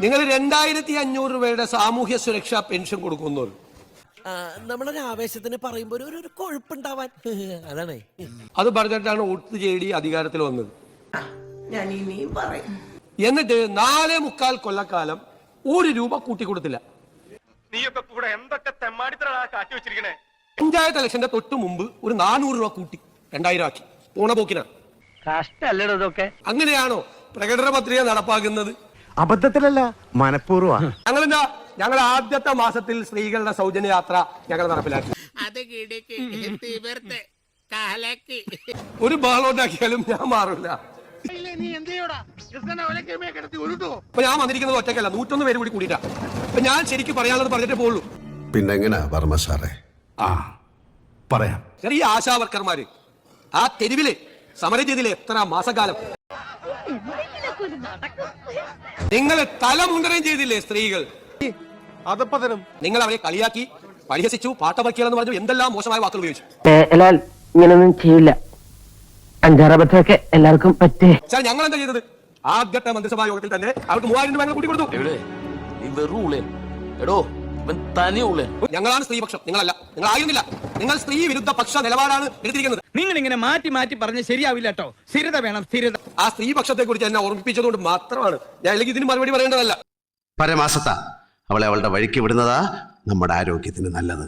നിങ്ങൾ 2500 രൂപയുടെ സാമൂഹ്യ സുരക്ഷാ പെൻഷൻ കൊടുക്കുന്നു. നമ്മളൊരു ആവേശത്തിന് പറയുമ്പോ ഒരു കൊഴുപ്പുണ്ടാവാൻ അതാണ്. അത് പറഞ്ഞിട്ടാണ് ഒത്തുചേടി അധികാരത്തിൽ വന്നത്. ഞാൻ ഇനിയും പറയും. എന്നിട്ട് 4.25 കൊല്ലക്കാലം 1 രൂപ കൂട്ടിക്കൊടുത്തില്ല. നീയൊക്കെ കൂടെ എന്തൊക്കെ തെമ്മാടിത്തരാ കാട്ടി വെച്ചിരിക്കണേ. പഞ്ചായത്ത് ഇലക്ഷന്റെ തൊട്ട് മുമ്പ് ഒരു 400 രൂപ കൂട്ടി 2000 ആക്കി. പോണ പോക്കിനാ. കഷ്ടല്ലോ ഇതൊക്കെ. അങ്ങനെയാണോ പ്രകടന പത്രിക നടപ്പാക്കുന്നത്? അബദ്ധത്തിലല്ല, മനഃപൂർവ്വം. ഞങ്ങൾ ആദ്യത്തെ മാസത്തിൽ സ്ത്രീകളുടെ സൗജന്യ യാത്ര ഞങ്ങൾ നടപ്പിലാക്കി. ഒരു ബഹളമുണ്ടാക്കിയാലും ഞാൻ മാറില്ല. അപ്പൊ ഞാൻ വന്നിരിക്കുന്നത് ഒറ്റയ്ക്കല്ല, 101 പേര് കൂടി കൂടിയിട്ടാ. അപ്പൊ ഞാൻ ശരിക്കും പറയാനുള്ളത് പറഞ്ഞിട്ടേ പോളൂ. പിന്നെ എങ്ങനെയാ വർമ്മ സാറേ? പറയാം. ചെറിയ ആശാവർക്കർമാര് ആ തെരുവില് സമരം ചെയ്തില്ലേ എത്ര മാസക്കാലം? നിങ്ങൾ തലമുണ്ടനം ചെയ്തില്ലേ സ്ത്രീകൾ? നിങ്ങൾ അവരെ കളിയാക്കി, പരിഹസിച്ചു, പാട്ടപക്കിയെന്ന് പറഞ്ഞു, എന്തെല്ലാം മോശമായ വാക്കുകൾ ഉപയോഗിച്ചു. ഇങ്ങനൊന്നും ചെയ്യില്ല. 5-6 അബദ്ധമൊക്കെ എല്ലാവർക്കും പറ്റേ. ഞങ്ങൾ എന്താ ചെയ്തത്? ആദ്യത്തെ മന്ത്രിസഭാ യോഗത്തിൽ തന്നെ അവർക്ക് 3000 രൂപ കൂട്ടി കൊടുത്തു. ഞങ്ങളാണ് സ്ത്രീപക്ഷം, നിങ്ങളല്ല. നിങ്ങളായിരുന്നില്ല. നിങ്ങൾ സ്ത്രീ വിരുദ്ധ പക്ഷ നിലപാടാണ് എടുത്തിരിക്കുന്നത്. നിങ്ങൾ ഇങ്ങനെ മാറ്റി മാറ്റി പറഞ്ഞ് ശരിയാവില്ല കേട്ടോ. സ്ഥിരത വേണം, സ്ഥിരത. ആ സ്ത്രീപക്ഷത്തെ കുറിച്ച് എന്നെ ഓർമ്മിപ്പിച്ചതുകൊണ്ട് മാത്രമാണ് ഞാൻ, അല്ലെങ്കിൽ ഇതിന് മറുപടി പറയേണ്ടതല്ല. പരമാസത്ത അവളെ അവളുടെ വഴിക്ക് വിടുന്നതാ നമ്മുടെ ആരോഗ്യത്തിന് നല്ലത്.